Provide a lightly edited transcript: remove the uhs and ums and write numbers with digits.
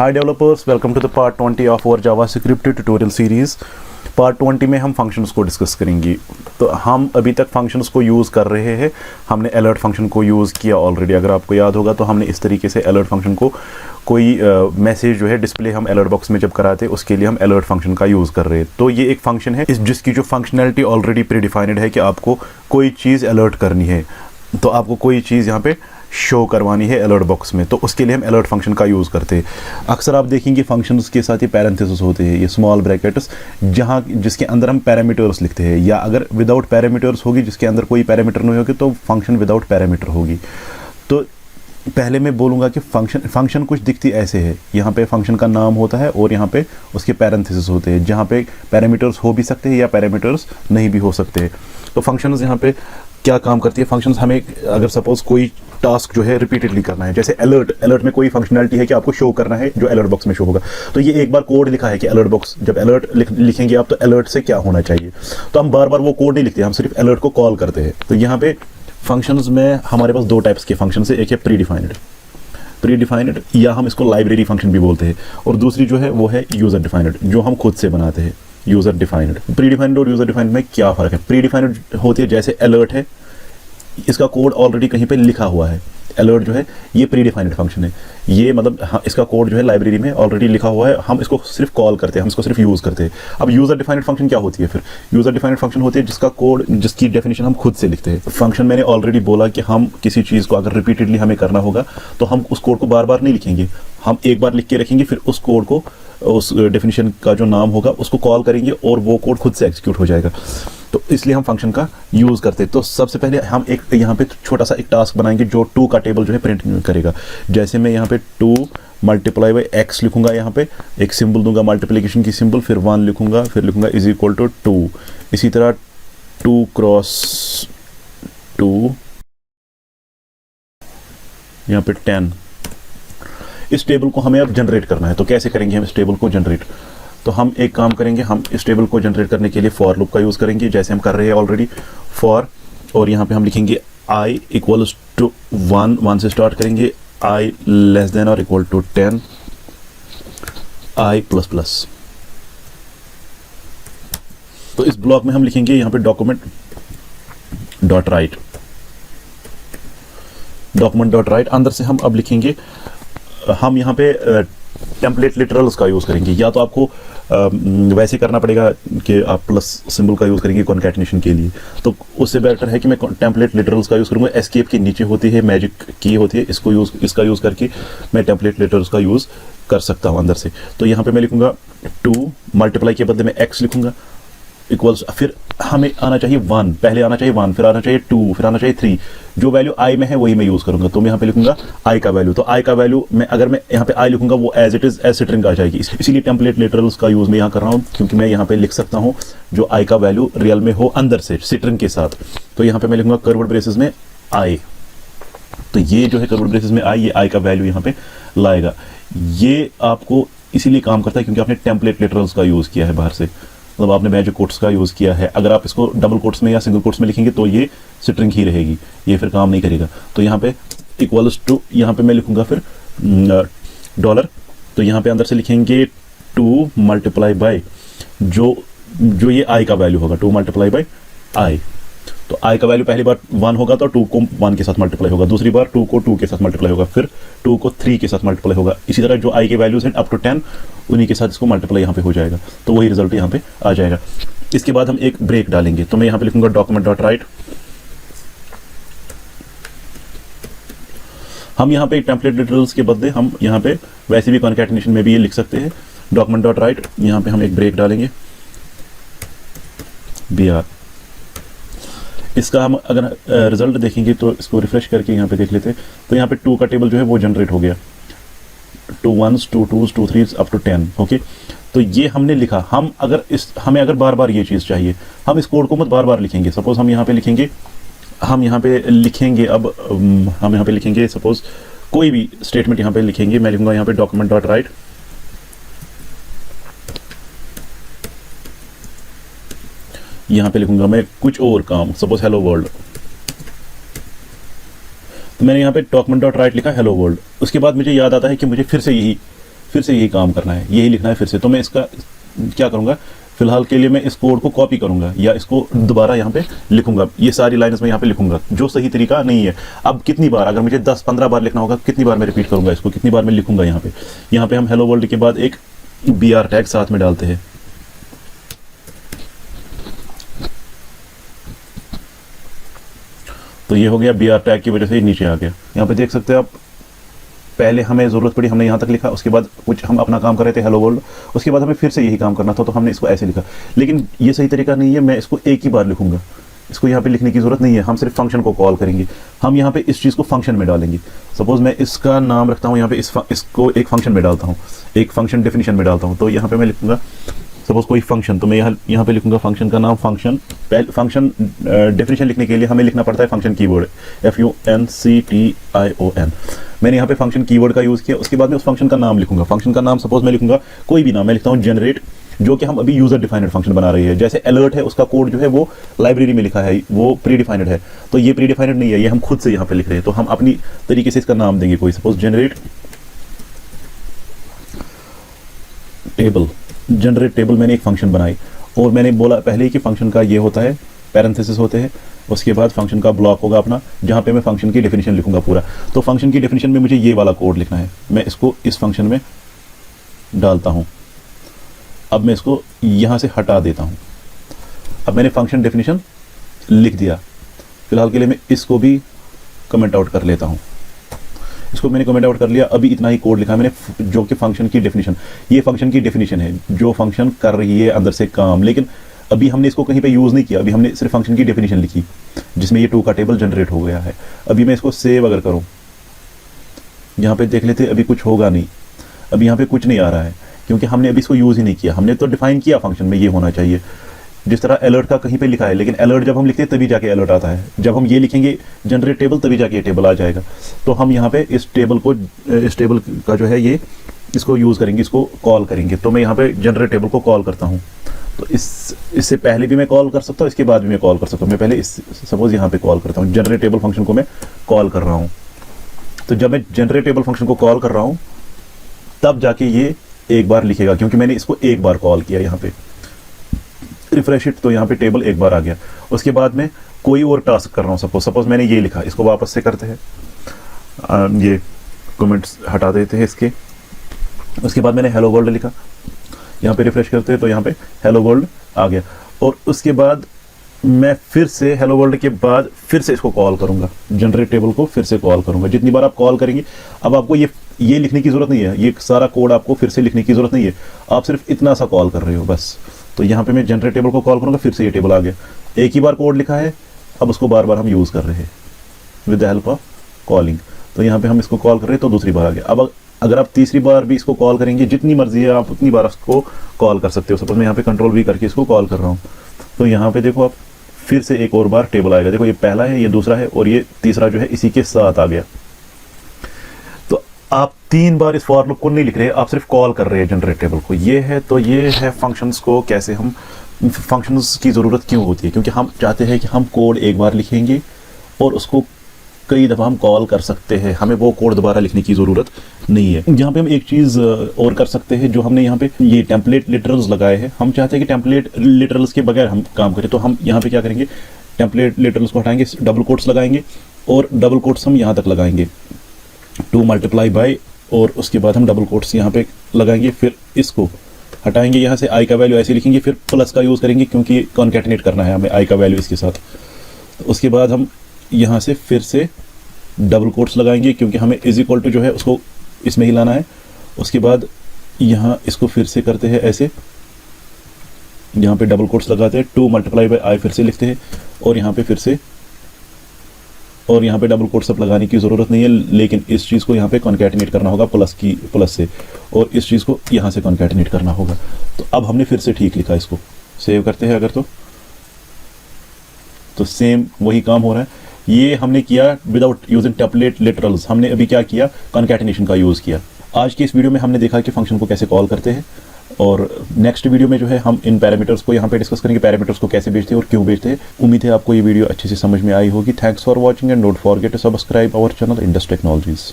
Hi developers, welcome to the part 20 of our JavaScript tutorial series. Part 20 में हम functions को discuss करेंगे। तो हम अभी तक फंक्शंस को यूज़ कर रहे हैं। हमने अलर्ट फंक्शन को यूज़ किया ऑलरेडी, अगर आपको याद होगा तो हमने इस तरीके से अलर्ट फंक्शन को कोई मैसेज जो है डिस्प्ले हम अलर्ट बॉक्स में जब कराते हैं उसके लिए हम अलर्ट फंक्शन का यूज़ कर रहे हैं। तो ये एक फंक्शन है जिसकी जो फंक्शनैलिटी ऑलरेडी प्रीडिफाइंड है कि आपको कोई चीज़ अलर्ट करनी है, तो आपको कोई चीज़ यहाँ पे शो करवानी है अलर्ट बॉक्स में, तो उसके लिए हम अलर्ट फंक्शन का यूज़ करते हैं। अक्सर आप देखेंगे फंक्शंस के साथ ये पैरेंथेसिस होते हैं, ये स्मॉल ब्रैकेट्स, जहाँ जिसके अंदर हम पैरामीटर्स लिखते हैं, या अगर विदाउट पैरामीटर्स होगी, जिसके अंदर कोई पैरामीटर नहीं होगी, तो फंक्शन विदाउट पैरामीटर होगी। तो पहले मैं बोलूँगा कि फंक्शन कुछ दिखती ऐसे है। यहाँ पे फंक्शन का नाम होता है और यहाँ पे उसके पैरेंथेसिस होते हैं, जहाँ पे पैरामीटर्स हो भी सकते हैं या पैरामीटर्स नहीं भी हो सकते हैं। तो फंक्शंस यहाँ पे क्या काम करती है, फंक्शंस हमें अगर सपोज कोई टास्क जो है रिपीटेडली करना है, जैसे अलर्ट में कोई फंक्शनैलिटी है कि आपको शो करना है जो अलर्ट बॉक्स में शो होगा, तो ये एक बार कोड लिखा है कि अलर्ट बॉक्स, जब अलर्ट लिखेंगे आप तो अलर्ट से क्या होना चाहिए, तो हम बार बार वो कोड नहीं लिखते, हम सिर्फ अलर्ट को कॉल करते हैं। तो यहाँ पे फंक्शंस में हमारे पास दो टाइप्स के फंक्शन है, एक है प्री डिफाइंड या हम इसको लाइब्रेरी फंक्शन भी बोलते हैं, और दूसरी जो है वो है यूजर डिफाइंड, जो हम खुद से बनाते हैं। यूजर डिफाइंड, प्री डिफाइंड और यूजर डिफाइंड में क्या फ़र्क है? प्री डिफाइंड होती है जैसे अलर्ट है, इसका कोड ऑलरेडी कहीं पे लिखा हुआ है। अलर्ट जो है ये प्री डिफाइंड फंक्शन है, ये मतलब इसका कोड जो है लाइब्रेरी में ऑलरेडी लिखा हुआ है, हम इसको सिर्फ कॉल करते हैं, हम इसको सिर्फ यूज़ करते हैं। अब यूज़र डिफाइंड फंक्शन क्या होती है? फिर यूज़र डिफाइंड फंक्शन होती है जिसका कोड, जिसकी डेफिनेशन हम खुद से लिखते हैं। फंक्शन मैंने ऑलरेडी बोला कि हम किसी चीज़ को अगर रिपीटेडली हमें करना होगा तो हम उस कोड को बार बार नहीं लिखेंगे, हम एक बार लिख के रखेंगे, फिर उस कोड को, उस डेफिनेशन का जो नाम होगा उसको कॉल करेंगे और वो कोड खुद से एग्जीक्यूट हो जाएगा। तो इसलिए हम फंक्शन का यूज़ करते हैं। तो सबसे पहले हम एक यहाँ पे छोटा सा एक टास्क बनाएंगे जो 2 का टेबल जो है प्रिंट करेगा। जैसे मैं यहाँ पे 2 मल्टीप्लाई बाई x लिखूंगा, यहाँ पे एक सिंबल दूंगा मल्टीप्लिकेशन की सिंबल, फिर 1 लिखूंगा, फिर लिखूंगा इज इक्वल टू 2। इसी तरह 2 क्रॉस 2, यहाँ पे 10। इस टेबल को हमें अब जनरेट करना है, तो कैसे करेंगे हम इस टेबल को जनरेट? तो हम एक काम करेंगे, हम इस टेबल को जनरेट करने के लिए फॉर लूप का यूज़ करेंगे, जैसे हम कर रहे हैं ऑलरेडी फॉर, और यहाँ पे हम लिखेंगे i इक्वल्स टू 1 से स्टार्ट करेंगे, i लेस देन और equal to 10, i plus plus. तो इस ब्लॉक में हम लिखेंगे यहाँ पे डॉक्यूमेंट डॉट राइट, अंदर से हम अब लिखेंगे, हम यहाँ पे टेम्पलेट लिटरल्स का यूज़ करेंगे, या तो आपको वैसे करना पड़ेगा कि आप प्लस सिंबल का यूज़ करेंगे कॉन्कैटिनेशन के लिए, तो उससे बेटर है कि मैं टेम्पलेट लिटरल्स का यूज़ करूँगा। एस्केप के नीचे होती है मैजिक की होती है, इसका यूज़ करके मैं टेम्पलेट लिटरल्स का यूज़ कर सकता हूँ अंदर से। तो यहाँ पे मैं लिखूँगा 2 मल्टीप्लाई के बदले में x लिखूँगा इक्वल्स, फिर हमें आना चाहिए 1, पहले आना चाहिए 1, फिर आना चाहिए 2, फिर आना चाहिए 3। जो वैल्यू i में है वही मैं यूज़ करूँगा, तो मैं यहाँ पे लिखूँगा i का वैल्यू। तो i का वैल्यू मैं अगर मैं यहाँ पे i लिखूँगा वो as it is as string आ जाएगी, इसीलिए टेम्पलेट लिटरल्स का यूज़ मैं यहाँ कर रहा हूँ, क्योंकि मैं यहाँ पे लिख सकता हूँ जो i का वैल्यू रियल में हो अंदर से स्ट्रिंग के साथ। तो यहाँ पे मैं लिखूँगा कर्व्ड ब्रेसेस में i, तो ये जो है कर्व्ड ब्रेसेस में i, ये i का वैल्यू यहाँ पे लाएगा। ये आपको इसीलिए काम करता है क्योंकि आपने टेम्पलेट लिटरल्स का यूज़ किया है बाहर से, मतलब आपने मैजिक कोट्स का यूज़ किया है। अगर आप इसको डबल कोट्स में या सिंगल कोट्स में लिखेंगे तो ये स्ट्रिंग ही रहेगी, ये फिर काम नहीं करेगा। तो यहाँ पे इक्वल्स टू, यहाँ पे मैं लिखूंगा फिर डॉलर, तो यहाँ पे अंदर से लिखेंगे 2 मल्टीप्लाई बाई जो ये i का वैल्यू होगा, 2 मल्टीप्लाई बाई i। तो i का वैल्यू पहली बार 1 होगा तो 2 को 1 के साथ मल्टीप्लाई होगा, दूसरी बार 2 को 2 के साथ मल्टीप्लाई होगा, फिर 2 को 3 के साथ मल्टीप्लाई होगा। इसी तरह जो i के वैल्यूज हैं अप टू 10 उन्हीं के साथ इसको मल्टीप्लाई यहाँ पे हो जाएगा, तो वही रिजल्ट यहाँ पे आ जाएगा। इसके बाद हम एक ब्रेक डालेंगे, तो मैं यहाँ पे लिखूंगा डॉक्यूमेंट डॉट राइट। हम यहाँ पे टेम्पलेट लिटरल्स के बदले हम यहाँ पे वैसे भी कॉन्कैटिनेशन में भी ये लिख सकते हैं, डॉक्यूमेंट डॉट राइट। यहाँ पे हम एक ब्रेक डालेंगे br। इसका हम अगर रिजल्ट देखेंगे तो इसको रिफ्रेश करके यहाँ पे देख लेते हैं, तो यहाँ पे 2 का टेबल जो है वो जनरेट हो गया, 2 1s 2 2s 2 3s up to 10। Okay, तो ये हमने लिखा। हमें अगर बार बार ये चीज़ चाहिए, हम इस कोड को मत बार बार लिखेंगे। सपोज हम यहाँ पे लिखेंगे, हम यहाँ पे लिखेंगे सपोज कोई भी स्टेटमेंट यहाँ पे लिखेंगे। मैं लिखूंगा यहाँ पे डॉक्यूमेंट डॉट राइट, यहाँ पे लिखूंगा मैं कुछ और काम, सपोज हेलो वर्ल्ड। तो मैंने यहाँ पे डॉक्यूमेंट डॉट राइट लिखा हेलो वर्ल्ड। उसके बाद मुझे याद आता है कि मुझे फिर से यही फिर से यही काम करना है, यही लिखना है फिर से। तो मैं इसका क्या करूँगा, फिलहाल के लिए मैं इस कोड को कॉपी करूंगा या इसको दोबारा यहाँ पे लिखूंगा, ये सारी लाइन्स में यहाँ पे लिखूंगा, जो सही तरीका नहीं है। अब कितनी बार, अगर मुझे 10-15 बार लिखना होगा, कितनी बार मैं रिपीट करूंगा इसको, कितनी बार मैं लिखूंगा। यहाँ पे हम हेलो वर्ल्ड के बाद एक BR टैग साथ में डालते हैं। तो ये हो गया, BR टैग की वजह से नीचे आ गया। यहाँ पे देख सकते हैं आप, पहले हमें ज़रूरत पड़ी, हमने यहाँ तक लिखा, उसके बाद कुछ हम अपना काम कर रहे थे हेलो वर्ल्ड, उसके बाद हमें फिर से यही काम करना था, तो हमने इसको ऐसे लिखा। लेकिन ये सही तरीका नहीं है, मैं इसको एक ही बार लिखूंगा, इसको यहाँ पे लिखने की ज़रूरत नहीं है। हम सिर्फ फंक्शन को कॉल करेंगे, हम यहाँ पे इस चीज़ को फंक्शन में डालेंगे। सपोज़ मैं इसका नाम रखता हूँ यहाँ पे, इसको एक फंक्शन में डालता हूँ, एक फंक्शन डेफिनेशन में डालता हूँ। तो यहाँ पे मैं लिखूंगा सपोज कोई फंक्शन, तो मैं यहाँ पे लिखूंगा फंक्शन का नाम फंक्शन। फंक्शन डेफिनेशन लिखने के लिए हमें लिखना पड़ता है फंक्शन कीवर्ड, FUNCTION। मैंने यहाँ पे फंक्शन कीवर्ड का यूज़ किया, उसके बाद मैं उस फंक्शन का नाम लिखूंगा। फंक्शन का नाम सपोज मैं लिखूंगा कोई भी नाम, मैं लिखता हूँ जनरेट, जो कि हम अभी यूजर डिफाइंड फंक्शन बना रही है। जैसे अलर्ट है, उसका कोड जो है वो लाइब्रेरी में लिखा है, वो प्री डिफाइंड है, तो ये प्री डिफाइंड नहीं है, ये हम खुद से यहाँ पे लिख रहे हैं। तो हम अपनी तरीके से इसका नाम देंगे कोई, suppose generate table. Generate table मैंने एक फंक्शन बनाई, और मैंने बोला पहले ही कि फंक्शन का ये होता है, पैरेंथेसिस होते हैं, उसके बाद फंक्शन का ब्लॉक होगा अपना, जहाँ पे मैं फंक्शन की डेफिनेशन लिखूंगा पूरा। तो फंक्शन की डेफिनेशन में मुझे ये वाला कोड लिखना है, मैं इसको इस फंक्शन में डालता हूँ। अब मैं इसको यहाँ से हटा देता हूँ। अब मैंने फंक्शन डेफिनेशन लिख दिया, फिलहाल के लिए मैं इसको भी कमेंट आउट कर लेता हूँ। इसको मैंने कमेंट आउट कर लिया। अभी इतना ही कोड लिखा मैंने, जो कि फंक्शन की डेफिनेशन, ये फंक्शन की डेफिनेशन है जो फंक्शन कर रही है अंदर से काम, लेकिन अभी हमने इसको कहीं पे यूज़ नहीं किया, अभी हमने सिर्फ फंक्शन की डेफिनेशन लिखी, जिसमें ये 2 का टेबल जनरेट हो गया है। अभी मैं इसको सेव अगर करूँ, यहाँ पे देख लेते, अभी कुछ होगा नहीं, अभी यहाँ पे कुछ नहीं आ रहा है, क्योंकि हमने अभी इसको यूज़ ही नहीं किया। हमने तो डिफाइन किया फंक्शन में ये होना चाहिए, जिस तरह अलर्ट का कहीं पे लिखा है, लेकिन अलर्ट जब हम लिखते हैं तभी जाके अलर्ट आता है। जब हम ये लिखेंगे जनरेट टेबल, तभी जाके ये टेबल आ जाएगा। तो हम यहाँ पे इस टेबल का जो है ये, इसको यूज़ करेंगे, इसको कॉल करेंगे। तो मैं यहाँ पे जनरेट टेबल को कॉल करता हूँ। तो इससे पहले भी मैं कॉल कर सकता हूँ, इसके बाद भी मैं कॉल कर सकता हूँ। मैं पहले सपोज यहाँ पे कॉल करता हूँ, जनरेट टेबल फंक्शन को मैं कॉल कर रहा हूँ। तो जब मैं जनरेट टेबल फंक्शन को कॉल कर रहा हूँ, तब जाके ये एक बार लिखेगा, क्योंकि मैंने इसको एक बार कॉल किया। यहाँ पे रिफ्रेश इट, तो यहाँ पे टेबल एक बार आ गया। उसके बाद मैं कोई और टास्क कर रहा हूँ, सपोज मैंने ये लिखा, इसको वापस से करते हैं, ये कमेंट्स हटा देते हैं इसके। उसके बाद मैंने हेलो वर्ल्ड लिखा, यहाँ पे रिफ्रेश करते हैं तो यहाँ पे हेलो वर्ल्ड आ गया। और उसके बाद मैं फिर से हेलो वर्ल्ड के बाद फिर से इसको कॉल करूँगा, जनरेट टेबल को फिर से कॉल करूँगा। जितनी बार आप कॉल करेंगे, अब आपको ये लिखने की ज़रूरत नहीं है, ये सारा कोड आपको फिर से लिखने की ज़रूरत नहीं है, आप सिर्फ इतना सा कॉल कर रहे हो बस। तो यहाँ पे मैं जनरेट टेबल को कॉल करूँगा, फिर से ये टेबल आ गया। एक ही बार कोड लिखा है, अब उसको बार बार हम यूज़ कर रहे हैं with the help of calling. तो यहाँ पे हम इसको कॉल कर रहे हैं, तो दूसरी बार आ गया। अब अगर आप तीसरी बार भी इसको कॉल करेंगे, जितनी मर्जी है आप उतनी बार इसको कॉल कर सकते हो। सपोज मैं यहाँ पे कंट्रोल V करके इसको कॉल कर रहा हूँ, तो यहाँ पे देखो आप फिर से एक और बार टेबल आएगा। देखो ये पहला है, ये दूसरा है, और ये तीसरा जो है इसी के साथ आ गया। तो आप 3 बार इस फॉर लूप को नहीं लिख रहे, आप सिर्फ कॉल कर रहे हैं जनरेट टेबल को। ये है, तो ये है फंक्शंस को कैसे हम, फंक्शंस की ज़रूरत क्यों होती है, क्योंकि हम चाहते हैं कि हम कोड एक बार लिखेंगे और उसको कई दफ़ा हम कॉल कर सकते हैं, हमें वो कोड दोबारा लिखने की ज़रूरत नहीं है। यहाँ पे हम एक चीज़ और कर सकते हैं, जो हमने यहाँ पे ये टेम्पलेट लिटरल्स लगाए हैं, हम चाहते हैं कि टेम्पलेट लिटरल्स के बगैर हम काम करें। तो हम यहाँ पे क्या करेंगे, टेम्पलेट लिटरल्स को हटाएंगे, डबल कोट्स लगाएंगे, और डबल कोट्स हम यहाँ तक लगाएंगे 2 मल्टीप्लाई बाई, और उसके बाद हम डबल कोट्स यहाँ पे लगाएंगे। फिर इसको हटाएंगे, यहाँ से आई का वैल्यू ऐसे लिखेंगे, फिर प्लस का यूज़ करेंगे, क्योंकि कॉन्कैटिनेट करना है हमें आई का वैल्यू इसके साथ। तो उसके बाद हम यहाँ से फिर से डबल कोट्स लगाएंगे, क्योंकि हमें इज इक्वल टू जो है उसको इसमें ही लाना है। उसके बाद यहाँ इसको फिर से करते हैं ऐसे, यहाँ पे डबल कोट्स लगाते हैं, 2 मल्टीप्लाई बाई आई फिर से लिखते हैं, और यहाँ पे फिर से, और यहाँ पे डबल कोट्स अब लगाने की ज़रूरत नहीं है, लेकिन इस चीज़ को यहाँ पे कॉन्कैटिनेट करना होगा प्लस से, और इस चीज़ को यहाँ से कॉन्कैटिनेट करना होगा। तो अब हमने फिर से ठीक लिखा, इसको सेव करते हैं अगर तो सेम वही काम हो रहा है। ये हमने किया विदाउट यूजिंग टेम्पलेट लिटरल्स, हमने अभी क्या किया, कॉन्कैटिनेशन का यूज़ किया। आज के इस वीडियो में हमने देखा कि फंक्शन को कैसे कॉल करते हैं, और नेक्स्ट वीडियो में जो है हम इन पैरामीटर्स को यहाँ पे डिस्कस करेंगे, पैरामीटर्स को कैसे भेजते हैं और क्यों भेजते हैं। उम्मीद है आपको ये वीडियो अच्छे से समझ में आई होगी। Thanks for watching and don't forget to subscribe our channel Indus technologies.